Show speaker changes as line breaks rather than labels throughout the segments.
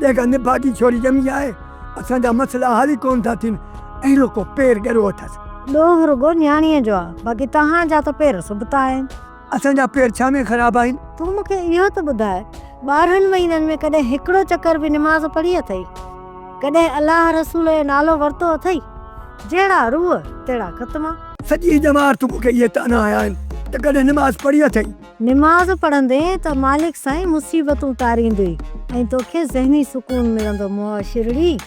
जॾहिं खां निभागी छोरी ॼमी आहे असांजा मसइला हल ई कोन था थियनि। अहिड़ो को पेर कहिड़ो अथसि?
ॾोह रुगो न्याणीअ जो आहे, बाक़ी तव्हांजा त पेर सुबता आहिनि।
असांजा पेर छा में ख़राबु आहिनि?
तूं मूंखे इहो त ॿुधाए 12 महीननि में कॾहिं हिकिड़ो चकर बि निमाज़ पढ़ी अथई? कॾहिं अलाह रसूल जो नालो वरितो अथई? जहिड़ा रूह तहिड़ा ख़तमा।
सॼी जमात मूंखे इहे ताना आया आहिनि त कॾहिं निमाज़ पढ़ी अथई?
निमाज़ पढ़ंदे त मालिक साईं मुसीबतूं तारींदुई ऐं तोखे ज़हनी सुकून मिलंदो मुआशिरड़ी।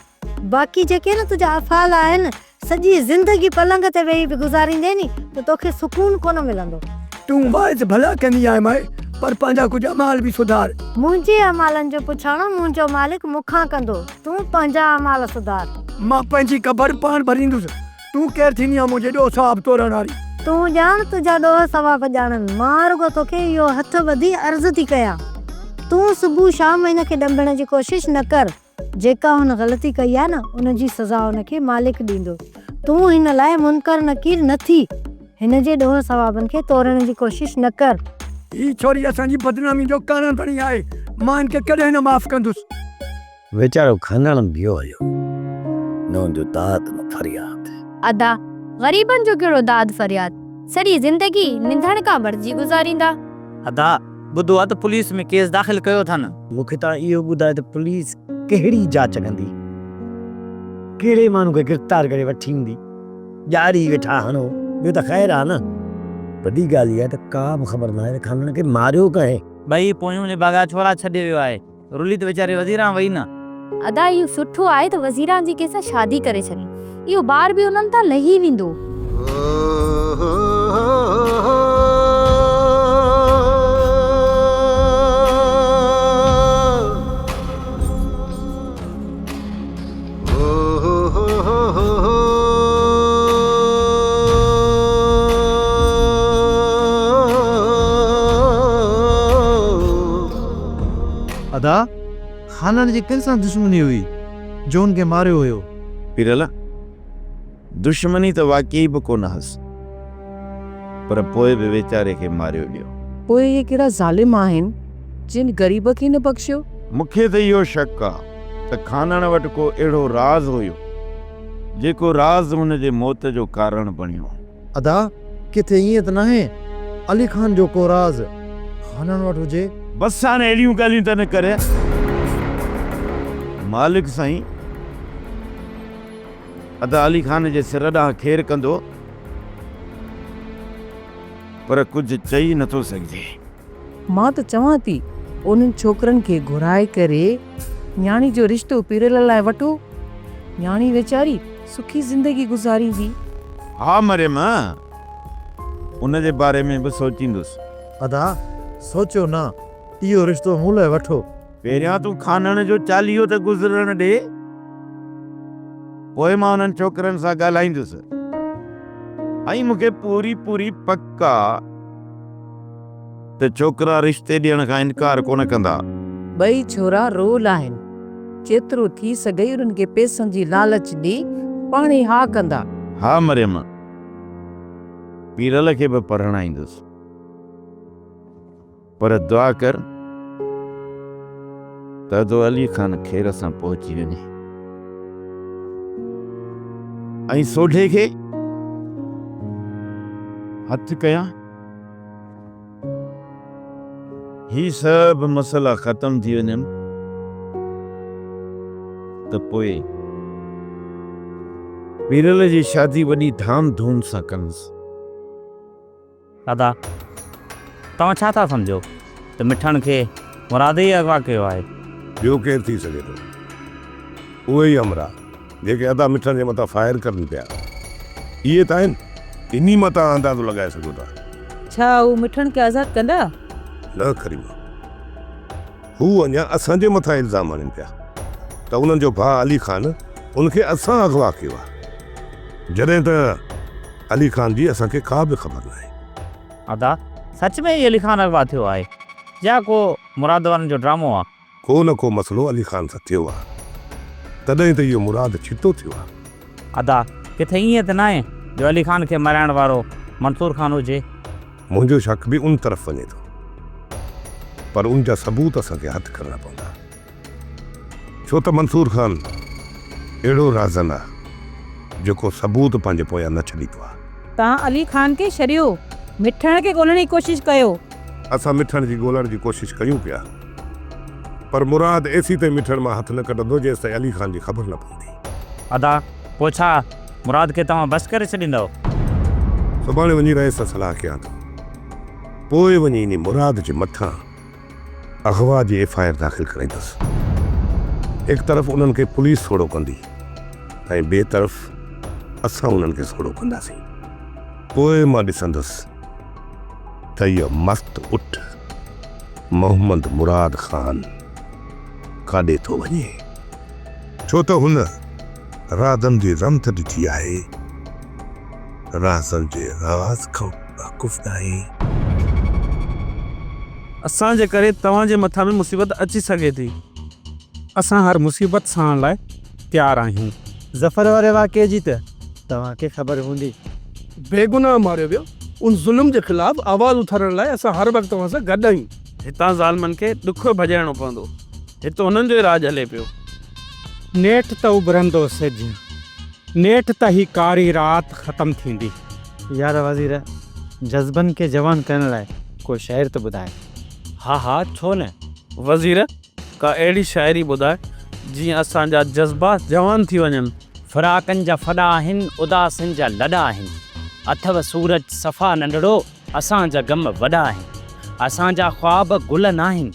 बाक़ी जेके न तुंहिंजा अफ़ाल आहिनि सॼी ज़िंदगी पलंग ते वेही बि गुज़ारींदे नी त तोखे सुकून कोन मिलंदो।
तूं वाइस भला कंदी आहे माए, पर पंहिंजा कुझु अमाल बि सुधार।
मुंहिंजे अमालनि जो पुछाणो मुंहिंजो मालिक मूंखां कंदो, तूं पंहिंजा अमाल सुधार।
मां पंहिंजी क़बर पाण भरींदुसि। तूं केरु थींदी आहे मुंहिंजे ॾोह सवाब तोरण वारी?
तूं ॼाण तुंहिंजा ॾोह सवाब ॼाणनि। मां रुगो तोखे इहो हथ ॿधी अर्ज़ु थी कयां, तूं सुबुह शाम हिन खे ॾंबण जी कोशिश न कर। जेका हुन ग़लती कई आहे न उनजी सज़ा हुनखे मालिक ॾींदो। तूं हिन लाइ मुनकर नकीर न थी, हिन जे ॾोह सवाबनि खे तोड़ण जी कोशिश न कर।
ही छोरी असांजी बदनामी जो कारण बणी आहे, मां हिनखे कॾहिं न माफ़ कंदुसि।
वेचारो खनण बियो हुयो, न हुनजो दाद न फरियाद।
अदा ग़रीबनि जो कहिड़ो दाद फरियाद, सॼी ज़िंदगी निंधण खां भरिजी गुज़ारींदा।
अदा ॿुधो आहे त पुलिस में केस दाख़िल कयो अथनि।
मूंखे तव्हां इहो ॿुधाए त पुलिस कहिड़ी जांच कंदी, कहिड़े माण्हू खे गिरफ़्तार करे वठी ईंदी? ॼारी वेठा हणो, ॿियो त ख़ैरु आहे न। वॾी ॻाल्हि इहा त का बि ख़बर न आहे खनण खे मारियो कंहिं।
ॿई पोयूं ने बागा छोरा छॾे वियो आहे, रुली त वीचारे वज़ीरां वई न।
अदा इहो सुठो आहे त वज़ीरान जी कंहिंसां शादी करे छॾी, इहो ॿार बि उन्हनि तां लही वेंदो।
अदा खानन जी कंहिंसां दुश्मनी हुई जो उनखे मारियो हुयो?
पीरल दुश्मनी त वाकई बि कोन हस, पर पोइ बि वेचारे खे मारियो वियो।
पोइ इहे कहिड़ा ज़ालिम आहिनि जिन ग़रीब खे न बख़्शियो?
मूंखे त इहो शक आहे त खानण वटि को अहिड़ो राज़ हुयो जेको राज़ हुनजे मौत जो कारण बणियो।
अदा किथे ईअं त नाहे अली खान जो को राज़ खानन वटि हुजे?
बस हाणे अहिड़ियूं ॻाल्हियूं त न करे। मालिक साईं अदा अली खान जे सिर ॾांहुं खेर कंदो, पर कुझु चई नथो सघिजे।
मां त चवां थी उन्हनि छोकिरनि खे घुराए करे न्याणी जो रिश्तो पीरल लाइ वठो, न्याणी वीचारी सुखी ज़िंदगी गुज़ारींदी।
हा मरियम, उन जे बारे में बि सोचींदुसि।
अदा सोचियो न, इहो रिश्तो मूं लाइ वठो।
पहिरियां तूं खानण जो चालीहो त गुज़रण ॾे, पोइ मां उन्हनि छोकिरनि सां ॻाल्हाईंदुसि। ऐं मूंखे पूरी पूरी पक आहे त छोकिरा रिश्ते ॾियण खां इनकार कोन कंदा।
ॿई छोरा रोल आहिनि, जेतिरो थी सघे उन्हनि खे पैसनि जी लालच ॾे पाण ई हा कंदा।
हा मरियम, पीरल खे बि पढ़ाईंदुसि, पर दुआ कर त तो अली खान खेर सां पहुची वञे ऐं सोढे खे हथ कयां। ही सभु मसइला ख़तम थी वञनि त पोइ पीरल जी शादी वॾी धाम धूम सां कंदुसि।
दादा तव्हां छा था सम्झो त मिठण खे मुराद ई अगवा कयो आहे?
ॿियो केरु थी सघे थो? उहे ई अमरा जेके अदा मिठण जे मथां फायर करनि पिया, इहे त आहिनि। इन्ही मथां अंदाज़ो लॻाए सघो था।
छा हू मिठण खे आज़ादु कंदा?
न करीमा, हू अञा असांजे मथां इल्ज़ाम आणनि पिया त उन्हनि जो भाउ अली खान उनखे असां अगवा कयो आहे, जॾहिं त अली खान जी असांखे का बि ख़बर न आहे।
अदा सच में ई अली खान अगवा थियो आहे या को मुराद वारनि जो ड्रामो आहे?
को न को मसलो अली खान सां थियो आहे, तॾहिं त इहो मुराद छितो थियो आहे।
अदा किथे ईअं त न आहे जो अली खान खे मराइण वारो मंसूर खान हुजे?
मुंहिंजो शक बि उन तरफ़ वञे थो, पर उन जा सबूत असांखे हथु करणा पवंदा। छो त मंसूर खान अहिड़ो राज़न आहे जेको सबूत पंहिंजे पोयां न छॾींदो आहे।
तव्हां अली खान खे छॾियो, मिठण खे ॻोल्हण जी कोशिशि कयो।
असां मिठण जी ॻोल्हण जी कोशिशि कयूं पिया, पर मुराद एसी ते मिठण मां हथ न कढंदो जेसि ताईं अली खान जी ख़बर न पवंदी।
अदा पोइ छा मुराद खे तव्हां बस करे छॾींदव?
सुभाणे वञी रहिए सां सलाह कयां थो, पोइ वञी इन मुराद जे मथां अगवा जी FIR दाख़िल कराईंदुसि। हिकु तरफ़ उन्हनि खे पुलिस सोड़ो कंदी ऐं ॿिए तरफ़ असां उन्हनि खे सोड़ो कंदासीं। पोइ मां ॾिसंदुसि त इहो मस्त उठ मोहम्मद मुराद खान काॾे थो वञे, छो त हुन राज़नि जी रमथ ॾिठी आहे, राज़नि जे राज़ खां वाक़ुफ़ आहे।
असांजे करे तव्हांजे मथां में मुसीबत अची सघे थी, असां हर मुसीबत सहण लाइ तयारु आहियूं।
ज़फ़र वारे वाक़े जी त तव्हांखे ख़बर हूंदी।
बेगुनाह मारियो वियो, उन ज़ुल्म जे ख़िलाफ़ आवाज़ उथारण लाइ असां हर वक़्तु तव्हां सां गॾु आहियूं। हितां ज़ालमनि खे ॾुखियो भॼाइणो पवंदो, हिते हुननि जो ई राज हले पियो। नेठि त उभरंदो सिज, नेठि त ही कारी राति ख़तमु थींदी।
यार वज़ीर, जज़्बनि खे जवान करण लाइ को शाइर त ॿुधाए।
हा छो न वज़ीर, का अहिड़ी शाइरी ॿुधाए जीअं असांजा जज़्बात जवान थी वञनि।
फ़िराकनि जा फॾा आहिनि, उदासनि जा लॾा आहिनि, अथव सूरज सफ़ा नंढड़ो, असांजा गम वॾा आहिनि। असांजा ख़्वाब गुल न आहिनि,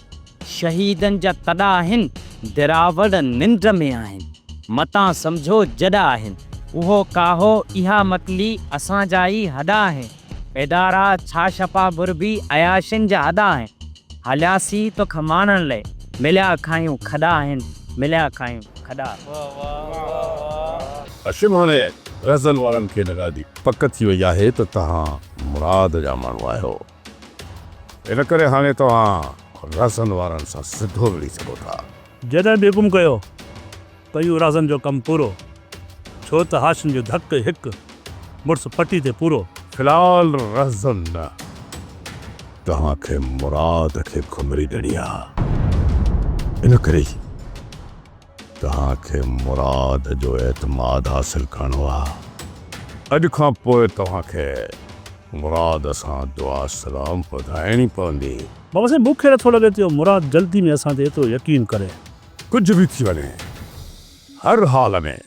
शहीदनि जा तॾा आहिनि, दिरावड़ निंड में आहिनि, मतां सम्झो जॾा आहिनि, उहो काहो इहा मतली असांजा ई हॾा आहिनि। इदारा छा छपा बुरबी अयाशिन जा अदा आहिनि, हलियासीं तो खमानण लाइ, मिलिया खायूं खॾा आहिनि, मिलिया खायूं खॾा।
अशिम हाणे रज़न वारनि खे लॻा दी पक थी वई आहे त तव्हां मुराद जा माण्हू आहियो, इन करे हाणे तव्हां रज़न वारनि सां सिधो मिली सघो था।
जॾहिं बि हुकुम कयो त इहो राज़नि जो कमु पूरो, छो त हाशिम जो धक हिकु मुड़ुसु पटी ते पूरो।
फ़िलहाल रज़न न, तव्हांखे मुराद खे घुमरी ॾियणी आहे, इन करे तव्हांखे मुराद जो एतमाद हासिल करणो आहे। अॼु खां पोइ तव्हांखे मुराद सां दुआ सलाम ॿुधाइणी पवंदी।
बाबा साईं, मूंखे नथो लॻे थो मुराद जल्दी में असां ते एतिरो यकीन करे।
कुझु बि थी वञे, हर हाल में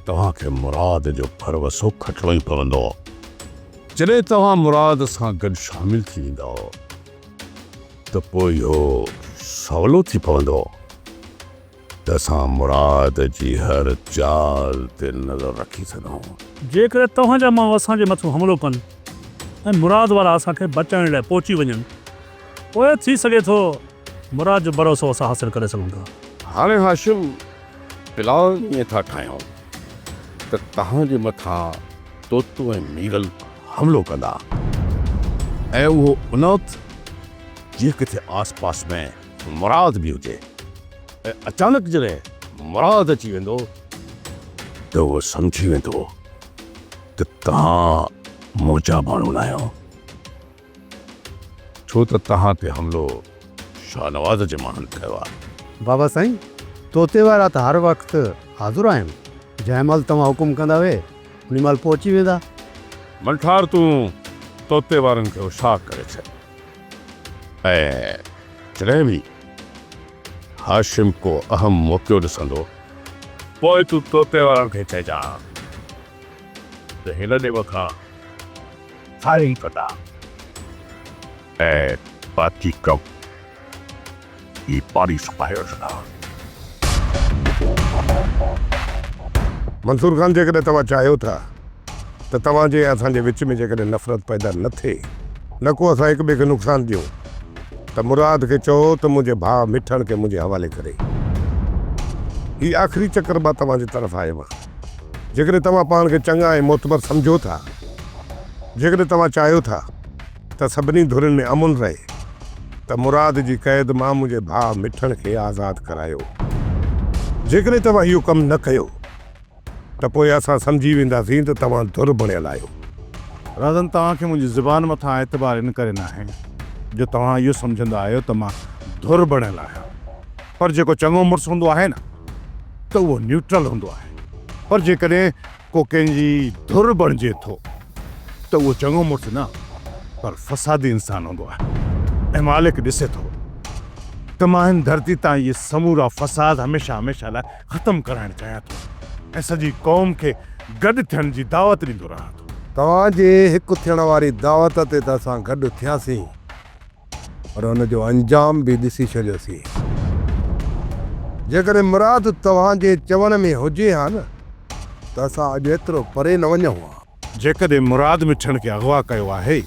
तव्हांखे मुराद जो भरवसो खटिणो ई पवंदो। जॾहिं तव्हां मुराद सां गॾु शामिल थी वेंदो त पोइ इहो सवलो थी पवंदो त असां मुराद जी हर चाल ते नज़र रखी सघूं।
जेकर तव्हांजा माण्हू असांजे मथां हमिलो कनि ऐं मुराद वारा असांखे बचाइण लाइ पहुची वञनि, पोइ थी सघे थो मुराद जो भरोसो असां हासिल करे सघूं था।
हाणे हाशिम फ़िलहाल ईअं था ठाहियूं त तव्हांजे मथां तोतो ऐं मीरल हमलो कंदा, ऐं उहो उन वक़्तु जीअं किथे आस पास में मुराद बि हुजे, ऐं अचानक जॾहिं मुराद अची वेंदो त उहो सम्झी वेंदो त तव्हां मुंहिंजा माण्हू न आहियो, छो त तव्हां ते हमलो शाहनवाज़ जे माण्हुनि कयो आहे।
बाबा साईं, तोते वारा त हर वक़्तु हाज़ुर आहिनि, जंहिं महिल तव्हां हुकुम कंदा वे उन महिल पहुची वेंदा।
मनठार तूं तोते वारनि खे होशियार करे छॾ, ऐं जॾहिं बि हाशिम को अहम मौक़ो ॾिसंदो पोइ तूं तोते वारनि खे चइजां त हिन ॾे खां सारी पता ऐं बाक़ी कम ही पारी सुपायो छॾा। मंसूर खान, जेकॾहिं तव्हां चाहियो था त तव्हांजे असांजे विच में जेकॾहिं नफ़रत पैदा न थिए, न को असां हिक ॿिए खे नुक़सानु ॾियूं, त मुराद खे चओ त मुंहिंजे भाउ मिठण खे मुंहिंजे हवाले करे। हीउ आख़िरी चकर मां तव्हांजी तरफ़ आयो आहियां। जेकॾहिं तव्हां पाण खे चङा ऐं मोतबर सम्झो था, जेकॾहिं तव्हां चाहियो था त सभिनी धुरियुनि में अमुन रहे, त मुराद जी क़ैद मां मुंहिंजे भाउ मिठण खे आज़ादु करायो। जेकॾहिं तव्हां इहो कमु न कयो त पोइ असां सम्झी वेंदासीं त तव्हां धुर बणियल आहियो।
राज़न, तव्हांखे मुंहिंजी ज़ुबान मथां एतबार इन करे न आहे जो तव्हां इहो सम्झंदा आहियो त मां धुर बणियल आहियां।
पर जेको चङो मुड़ुसु हूंदो आहे न त उहो न्यूट्रल हूंदो आहे, पर जेकॾहिं को कंहिंजी धुर बणिजे थो त उहो चङो मुड़ुसु न पर फ़सादी इंसान हूंदो आहे। ऐं मालिक ॾिसे थो त मां हिन धरती तां इहे समूरा फ़साद हमेशह हमेशह लाइ ख़तमु कराइणु चाहियां थो ऐं सॼी क़ौम खे गॾु थियण जी दावत ॾींदो रहां थो।
तव्हांजे हिकु थियण वारी दावत ते त असां गॾु थियासीं, पर हुनजो अंजाम बि ॾिसी छॾियोसीं। जेकॾहिं मुराद तव्हांजे चवण में हुजे हा न त असां अॼु एतिरो परे न वञूं हा।
जेकॾहिं मुराद मिठण खे अगवा कयो आहे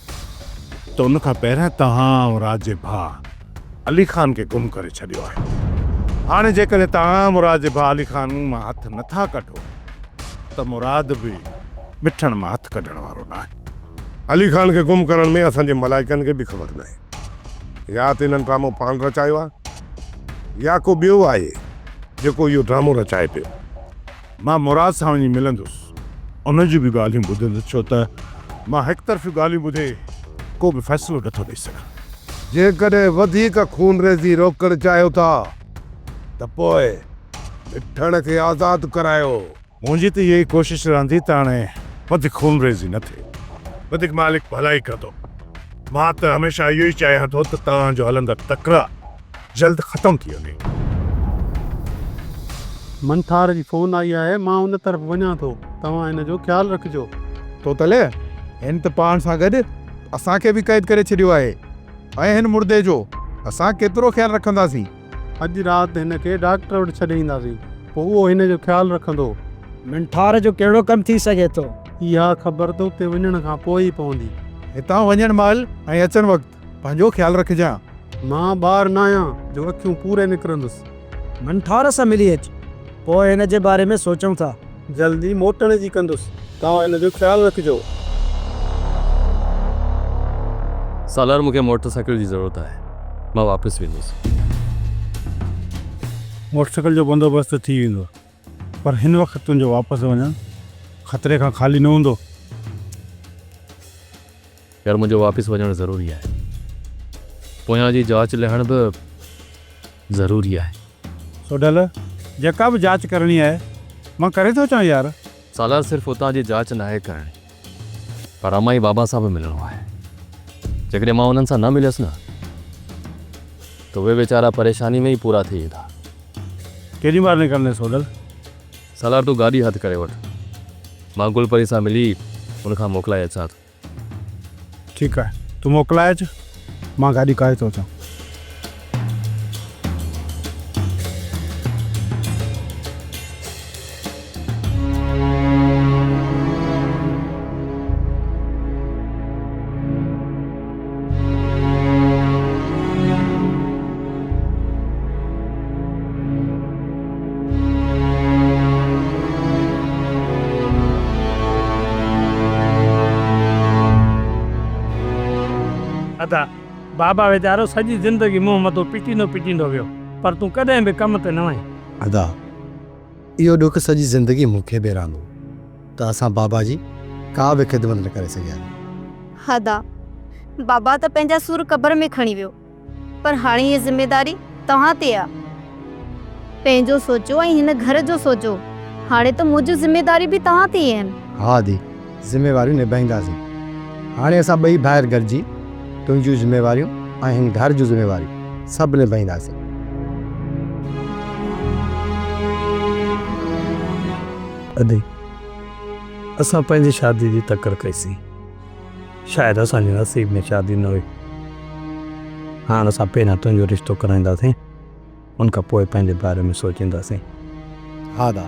त उनखां पहिरियां तव्हां मुराद जे भाउ अली ख़ान खे गुम करे छॾियो आहे। हाणे जेकॾहिं तव्हां मुराद जे भाउ अली ख़ान मां हथु नथा कढो त मुराद बि मिठण मां हथु कढण वारो न आहे। अली ख़ान खे गुम करण में असांजे मलाइकनि खे बि ख़बर न आहे। या त हिननि ड्रामो पाण रचायो आहे या को ॿियो आहे जेको इहो ड्रामो रचाए पियो। मां मुराद सां वञी मिलंदुसि, उन जूं बि ॻाल्हियूं ॿुधंदुसि, छो त मां हिकु तरफ़ी ॻाल्हियूं ॿुधे को बि फ़ैसिलो नथो ॾेई सघां।
जेकॾहिं वधीक खून रेज़ी रोकणु चाहियो था त पोइ मिठण खे आज़ादु करायो।
मुंहिंजी त इहा ई कोशिशि रहंदी त हाणे वधीक खून रेज़ी न थिए, वधीक मालिक भलाई कंदो। मां त हमेशह इहो ई चाहियां थो त तव्हांजो हलंदड़ तकरार जल्द ख़तमु थी वञे।
मंथार जी फ़ोन आई आहे, मां उन तरफ़ वञां थो, तव्हां हिन जो ख़्यालु रखिजो।
तो तले हिन त पाण सां गॾु असांखे बि क़ैद करे छॾियो आहे ऐं हिन मुर्दे जो असां केतिरो ख़्यालु रखंदासीं।
अॼु राति हिन खे डॉक्टर वटि छॾे ईंदासीं, पोइ उहो हिन जो ख़्यालु रखंदो।
मंठार जो कहिड़ो कमु थी सघे थो?
इहा ख़बर त उते वञण खां पोइ ई पवंदी।
हितां वञण महिल ऐं अचण वक़्तु पंहिंजो ख़्यालु रखजांइ।
मां ॿार न आहियां जो अखियूं पूरे निकिरंदुसि।
मंठार सां मिली अच, पोइ हिन जे बारे में सोचूं था।
जल्दी मोटण जी कंदुसि, तव्हां हिन जो ख़्यालु रखिजो।
सालार मूंखे मोटरसाइकिल जी ज़रूरत आहे, मां वापसि वेंदुसि।
मोटरसाइकिल जो बंदोबस्तु थी वेंदो, पर हिन वक़्तु तुंहिंजो वापसि वञणु ख़तरे खां ख़ाली न हूंदो।
यार मुंहिंजो वापसि वञणु ज़रूरी आहे, पोयां जी जांच लहण बि ज़रूरी आहे।
सोडल जेका बि जांच करणी आहे मां करे थो चाहियां यार।
सालार सिर्फ़ु उतां जी जांच न आहे करणी, पर अमाई बाबा सां बि मिलणो आहे। जेकॾहिं मां उन्हनि सां न मिलियसि न त उहे वीचारा परेशानी में ई पूरा थी वेंदा।
केॾी महिल निकिरंदे सोडल?
सालार तूं गाॾी हथु करे वठि, मां गुलपरी सां मिली उनखां मोकिलाए अचां थो।
ठीकु आहे, तूं मोकिलाए अचु, मां गाॾी काए थो अचां।
अदा बाबा वीचारो सॼी ज़िंदगी मुंहुं मथो पीटींदो वियो, पर तूं कॾहिं बि कम ते न वहीं।
अदा इहो ॾुख सॼी ज़िंदगी मूंखे बि रहंदो त असां बाबा जी का बि ख़िदमत न करे सघिया।
हदा बाबा त पंहिंजा सुर क़बर में खणी वियो, पर हाणे ये ज़िम्मेदारी तव्हां ते आहे। पंहिंजो सोचो ऐं हिन घर जो सोचो। हाणे त मुंहिंजूं ज़िम्मेदारी बि तव्हां ते ई आहिनि।
हा दी, ज़िम्मेवारियूं निभाईंदासीं। हाणे असां ॿई ॿाहिरि गॾिजी तुंहिंजूं ज़िम्मेवारियूं ऐं हिन घर जूं ज़िम्मेवारियूं सभु निभाईंदासीं।
अदी असां पंहिंजी शादी जी तकड़ कईसीं, शायदि असांजे नसीब में शादी न हुई। हाणे असां पहिरियां तुंहिंजो रिश्तो कराईंदासीं, उनखां पोइ पंहिंजे बारे में सोचींदासीं।
हा दा,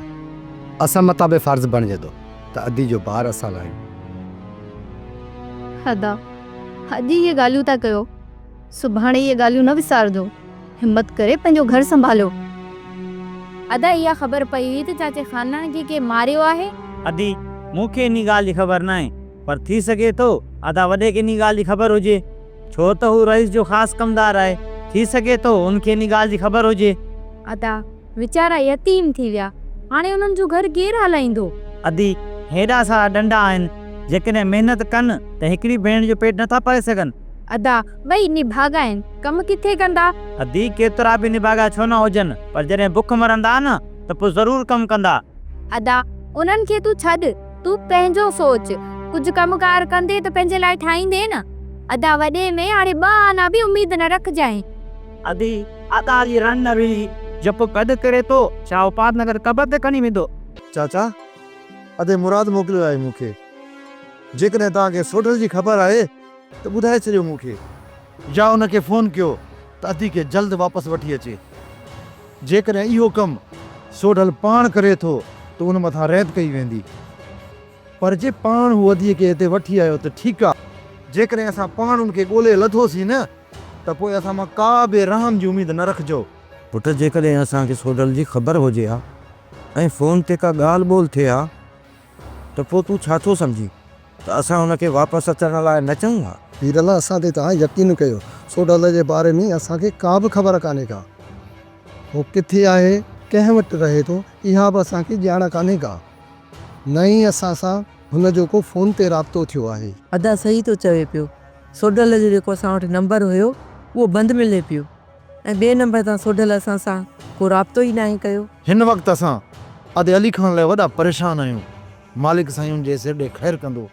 असां मथां बि फ़र्ज़ु बणिजे थो त अदी जो ॿारु असां लाइ।
हदा अॼु इहे ॻाल्हियूं था कयो, सुभाणे इहे ॻाल्हियूं न विसारजो। हिम्मत करे पंहिंजो घर संभालियो। अदा इहा ख़बर पई हुई त चाचे ख़ानदान खे के मारियो आहे?
अदी मूंखे इन ॻाल्हि जी ख़बर न आहे, पर थी सघे थो अदा वॾे खे इन ॻाल्हि जी ख़बर हुजे, छो त हू रईस जो ख़ासि कमदार आहे। थी सघे थो उनखे इन ॻाल्हि जी ख़बर हुजे।
अदा वीचारा यतीम थी विया, हाणे उन्हनि जो घर केरु हलाईंदो?
अदी हेॾा सारा डंडा आहिनि, जेकॾहिं महिनत कनि त हिकिड़ी भेण जो पेट नथा पाए सघनि।
अदा ॿई निभागा आहिनि, कमु किथे कंदा?
अदी केतिरा बि निभागा छो न हुजनि, पर जॾहिं बुख मरंदा न त पोइ ज़रूरु कमु कंदा।
अदा उन्हनि खे तूं छॾ, तूं पंहिंजो सोच। कुझु कमुकार कंदे त पंहिंजे लाइ ठाहींदे न। अदा वॾे में हाणे 2 आना बि उम्मीद न रखजांइ।
अदी अदा जी रन न हुई, जप कद करे तो छा उपाद नगर कबर ते खणी वेंदो।
चाचा अदे मुराद मोकिलियो आहे मूंखे। जेकॾहिं तव्हांखे सोढल जी ख़बर आहे त ॿुधाए छॾियो मूंखे, या उनखे फ़ोन कयो त अदी खे जल्द वापसि वठी अचे। जेकॾहिं इहो कमु सोढल पाण करे थो त उन मथां रैद कई वेंदी, पर जे पाण हू अदीअ खे हिते वठी आयो त ठीकु आहे। जेकॾहिं असां पाण उनखे ॻोल्हे लथोसीं न त पोइ असां मां का बि रहम जी उमेद न रखिजो।
पुट जेकॾहिं असांखे सोडल जी ख़बर हुजे हा ऐं फ़ोन ते का ॻाल्हि ॿोल थिए हा त पोइ तूं छा थो सम्झी त असां हुनखे वापसि अचण लाइ न चऊं हा?
हीरला असां ते तव्हां यकीन कयो, सोढल जे बारे में असांखे का बि ख़बर कान्हे का। उहो किथे आहे, कंहिं वटि रहे थो, इहा बि असांखे ॼाण कान्हे का। न ई असां सां हुन जो को फ़ोन ते राब्तो थियो आहे।
अदा सही थो चवे पियो, सोढल जो जेको असां वटि नंबर हुयो उहो बंदि मिले पियो ऐं ॿिए नंबर तां सोढल असां सां को राब्तो ई न कयो।
हिन वक़्तु असां अदे अली खान लाइ वॾा परेशान आहियूं। मालिक साईं जे सिर ॾे ख़ैरु कंदो,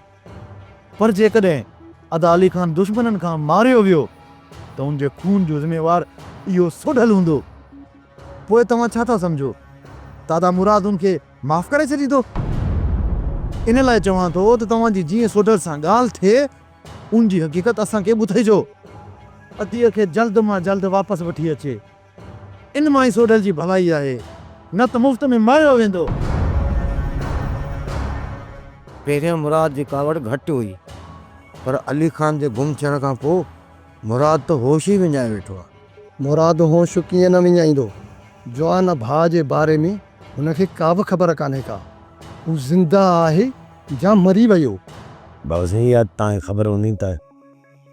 पर जेकॾहिं अदा अली खान दुश्मननि खां मारियो वियो त उनजे खून जो ज़िम्मेवार इहो सोढल हूंदो। पोइ तव्हां छा था सम्झो, दादा मुराद उनखे माफ़ करे छॾींदो? इन लाइ चवां थो त तव्हांजी जीअं सोढल सां ॻाल्हि थिए उनजी हक़ीक़त असांखे ॿुधाइजो। अदीअ खे जल्द मां जल्द वापसि वठी अचे, इन मां ई सोढल जी भलाई आहे, न त मुफ़्त में मारियो वेंदो।
पहिरियों मुराद जी कावड़ घटि हुई, पर अली खान जे गुम थियण खां पोइ मुराद त होश ई विञाए वेठो आहे।
मुराद होश कीअं न विञाईंदो? जवान भाउ जे बारे में हुनखे का बि ख़बर कान्हे का। हू ज़िंदा आहे या मरी वियो?
बाबा साईं इहा तव्हांखे ख़बर हूंदी त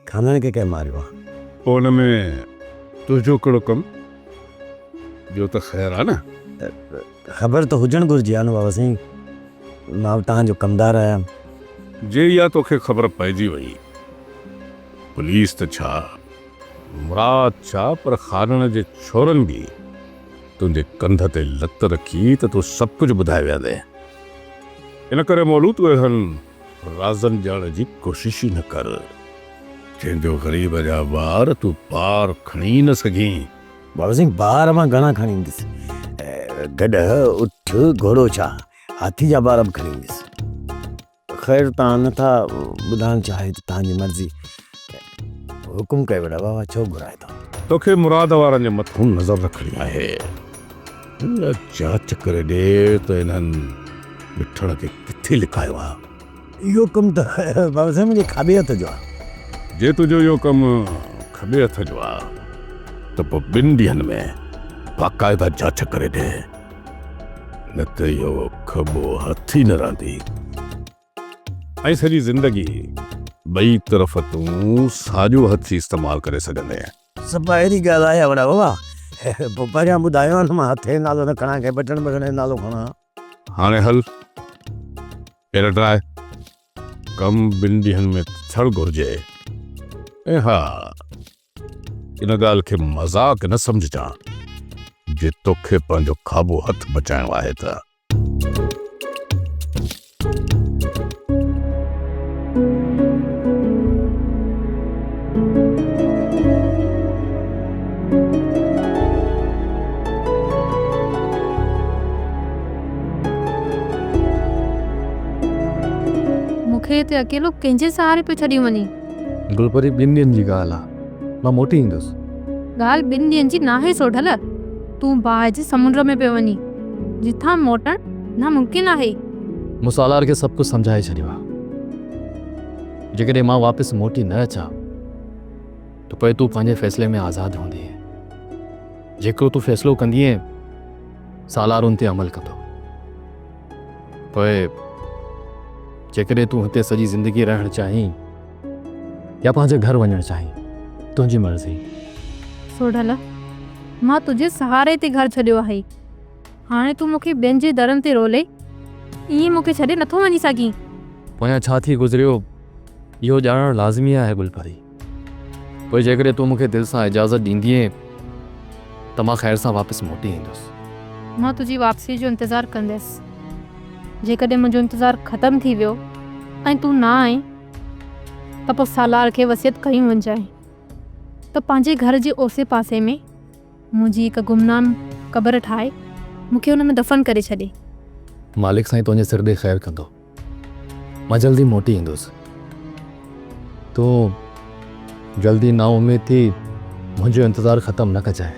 खाननि खे कंहिं मारियो आहे?
पोइ हुन में तुंहिंजो कहिड़ो कमु? ॿियो त ख़ैरु आहे न?
ख़बर त हुजणु घुरिजे आहे न बाबा साईं, मां बि तव्हांजो कमदार आहियां।
जे इहा तोखे ख़बर पइजी वई, पुलिस त छा, मुराद छा, पर खानन जे छोरनि बि तुंहिंजे कंध ते लत रखी त तूं सभु कुझु ॿुधाए वियादे। इन करे मोलू तूं इन्हनि राज़नि ॼाण जी कोशिश ई न कर। जंहिंजो ग़रीब जा ॿार तूं पार खणी न सघीं।
बाबा साईं ॿार मां घणा खणी ईंदुसि, गॾ उठ घोड़ो छा, हाथी जा ॿार बि खणी ईंदुसि। ख़ैर तव्हां नथा ॿुधाइणु चाहे त तव्हांजी मर्ज़ी, हुकुम कयो बेटा बाबा, छो घुराए थो?
तोखे मुराद वारनि जे मथां नज़र रखणी आहे। जांच करे ॾे त इन्हनि मिठड़ खे किथे लिखायो आहे।
इहो कमु त बाबा साईं मुंहिंजे खाॿे हथ जो आहे।
जे तुंहिंजो इहो कमु खॿे हथ जो आहे त पोइ 2 ॾींहंनि में बाक़ाइदा जांच करे ॾे, न त इहो खॿो हथ ई न रहंदी ऐं सॼी ज़िंदगी ॿई तरफ़ तूं साॼो हथ ई इस्तेमालु करे सघंदे।
सभु अहिड़ी ॻाल्हि आहे वॾा बाबा, पोइ पहिरियां ॿुधायो न मां हथ जो नालो न खणा, कंहिं बटण जो नालो खणा।
हाणे हल एरट आहे, कमु 2 ॾींहंनि में थियणु घुरिजे। ऐं हा, इन ॻाल्हि खे मज़ाक न सम्झजां, जे तोखे पंहिंजो खाॿो हथ बचाइणो आहे त।
मूंखे हिते अकेलो कंहिंजे सहारे पे छॾी वञी?
गुलपरी 2 ॾींहंनि जी ॻाल्हि आहे, मां मोटी ईंदुसि।
ॻाल्हि 2 ॾींहंनि जी नाहे सोढल, तूं बाहि जे समुंड में पियो वञी, जिथां मोटण नामुमकिन आहे।
मूं सालार खे सभु कुझु सम्झाए छॾियो आहे। जेकॾहिं मां वापसि मोटी न अचां त पोइ तूं पंहिंजे फ़ैसिले में आज़ादु हूंदीअ। जेको तूं फ़ैसिलो कंदीअ सालार उन ते अमल कंदो। पोइ जेकॾहिं तूं हिते सॼी ज़िंदगी रहणु चाहीं या पंहिंजे घर वञणु चाहीं, तुंहिंजी मर्ज़ी।
सोढल, मां तुंहिंजे सहारे ते घर छॾियो आहे, हाणे तूं मूंखे ॿियनि जे दरनि ते रोले, ईअं मूंखे छॾे नथो वञी सघीं।
पोयां छा थी गुज़रियो इहो ॼाणणु लाज़मी आहे गुलपरी। पोइ जेकॾहिं तूं मूंखे दिलि सां इजाज़त ॾींदीअ त मां ख़ैर सां वापसि मोटी ईंदुसि।
मां तुंहिंजी वापसी जो इंतज़ारु कंदसि। जेकॾहिं मुंहिंजो इंतज़ारु ख़तमु थी वियो ऐं तूं न आई त पोइ सालार खे वसियत कई वञजांइ त पंहिंजे घर जे ओसे पासे में मुंहिंजी हिकु गुमनाम क़बर ठाहे मूंखे हुन में दफ़न करे छॾे।
मालिक साईं तुंहिंजे सिर ॾे ख़ैरु कंदो। मां जल्दी मोटी ईंदुसि। तूं जल्दी नाउमीद थी मुंहिंजो इंतज़ारु ख़तमु न कजांइ।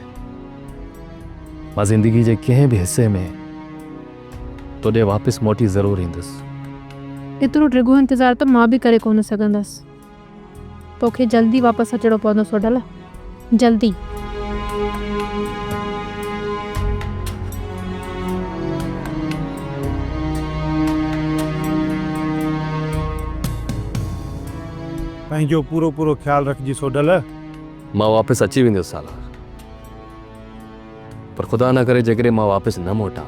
मां ज़िंदगी जे कंहिं बि हिसे में तोॾे वापसि मोटी ज़रूरु ईंदुसि।
एतिरो डिघो इंतज़ारु त मां बि करे कोन सघंदसि। तोखे जल्दी वापसि अचिणो पवंदो सोडल, जल्दी।
पंहिंजो पूरो पूरो ख्यालु रखिजी सोडल।
मां वापसि अची वेंदुसि सालार, पर ख़ुदा न करे जेकॾहिं मां वापसि न मोटां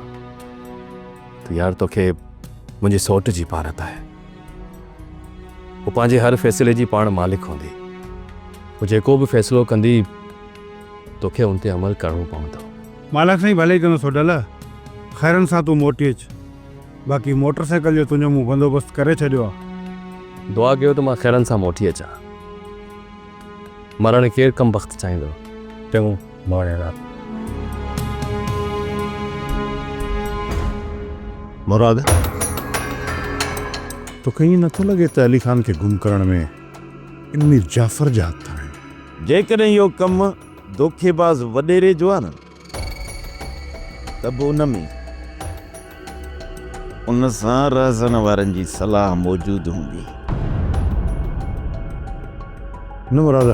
त यार तोखे मुंहिंजी सौट जी पारत आहे। वो पंहिंजे हर फ़ैसिले जी पाण मालिक हूंदी। वो जेको बि फ़ैसिलो कंदी तोखे उन ते अमल करणो पवंदो।
मालिक साईं भले कंदो सोडल। ख़ैरनि सां तूं मोटी अच। बाक़ी मोटरसाइकिल जो तुंहिंजो मूं बंदोबस्तु करे छॾियो आहे।
दुआ कयो त मां ख़ैरनि सां मोटी अचां। मरण केरु कम वक़्तु चाहींदो। चङो मां
मुराद, तोखे ईअं नथो लॻे त अली ख़ान खे गुम करण में इन मीर जाफ़र जा हथ आहिनि?
जेकॾहिं इहो कमु धोखेबाज़ वॾेरे जो आहे न त बि उन सां रहज़न वारनि जी सलाह मौजूदु हूंदी।
न मुराद,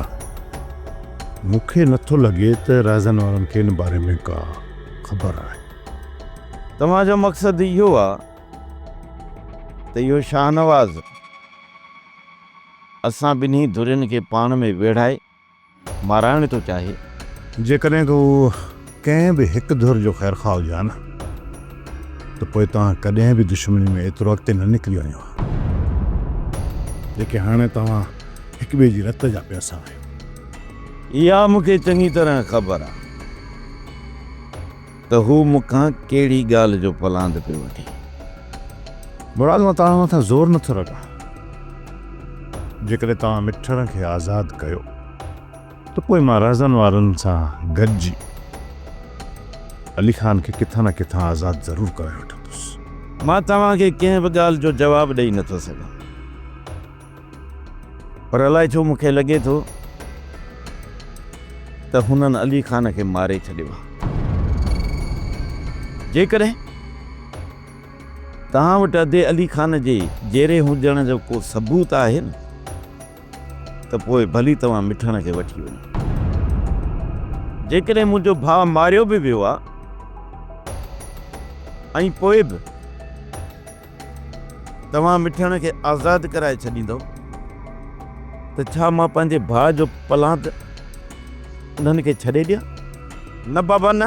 मूंखे नथो लॻे त राज़न वारनि खे इन बारे में का ख़बर आहे।
तव्हांजो मक़सदु इहो आहे त इहो शाहनवाज़ असां ॿिन्ही धुरियुनि खे पाण में वेढ़ाए माराइण थो चाहे।
जेकॾहिं को कंहिं बि हिकु धुर जो ख़ैर ख़्वाह हुजे न त पोइ तव्हां कॾहिं बि दुश्मनी में एतिरो अॻिते न निकिरी वञो आहे जेके हाणे तव्हां हिक ॿिए जी रत जा पिया साहियो।
इहा मूंखे चङी तरह ख़बर आहे त हू मूंखां कहिड़ी ॻाल्हि जो पलांद पियो वठे।
मुराद, मां तव्हां मथां ज़ोर नथो रखां। जेकॾहिं तव्हां मिठड़ खे आज़ादु कयो त पोइ मां राज़न वारनि सां गॾिजी अली ख़ान खे किथां न किथां आज़ादु ज़रूरु करे वठंदुसि।
मां तव्हांखे कंहिं बि ॻाल्हि जो जवाबु ॾेई नथो सघां, पर अलाए छो मूंखे लॻे थो त हुननि अली ख़ान खे मारे छॾियो आहे। जेकॾहिं तव्हां वटि अधे अली ख़ान जे जेरे हुजण जो को सबूत आहे न त पोइ भली तव्हां मिठण खे वठी वञो। जेकॾहिं मुंहिंजो भाउ मारियो बि वियो आहे ऐं पोइ बि तव्हां मिठण खे आज़ादु कराए छॾींदव त छा मां पंहिंजे भाउ जो पलांद उन्हनि खे छॾे ॾियां? न बाबा न,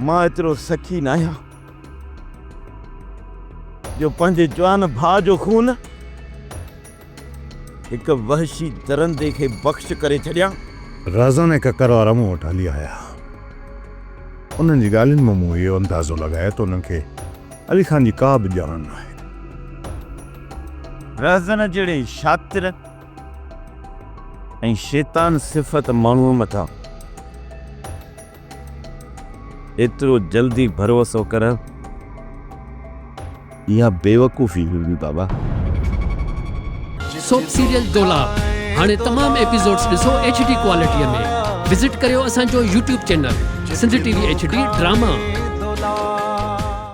मां एतिरो सखी न आहियां जो पंहिंजे जवान भाउ जो खून हिकु वहशी दरंदे खे बख़्श करे छॾियां।
राज़न ऐं ककर वारा मूं वटि हली आया। उन्हनि जी ॻाल्हियुनि मां मूं इहो अंदाज़ो लॻायो त उन्हनि खे अली ख़ान जी का बि ॼाण न आहे।
राज़न जहिड़े शातिर ऐं शैतान सिफ़त माण्हूअ मथां एतिरो जल्दी भरोसो कर, इहा बेवकूफ़ी हुई बाबा।
सोप सीरियल डोलाप हाणे तमाम एपिसोड्स ॾिसो HD क्वालिटीअ में। विज़िट करियो असांजो YouTube channel Sindh TV HD drama.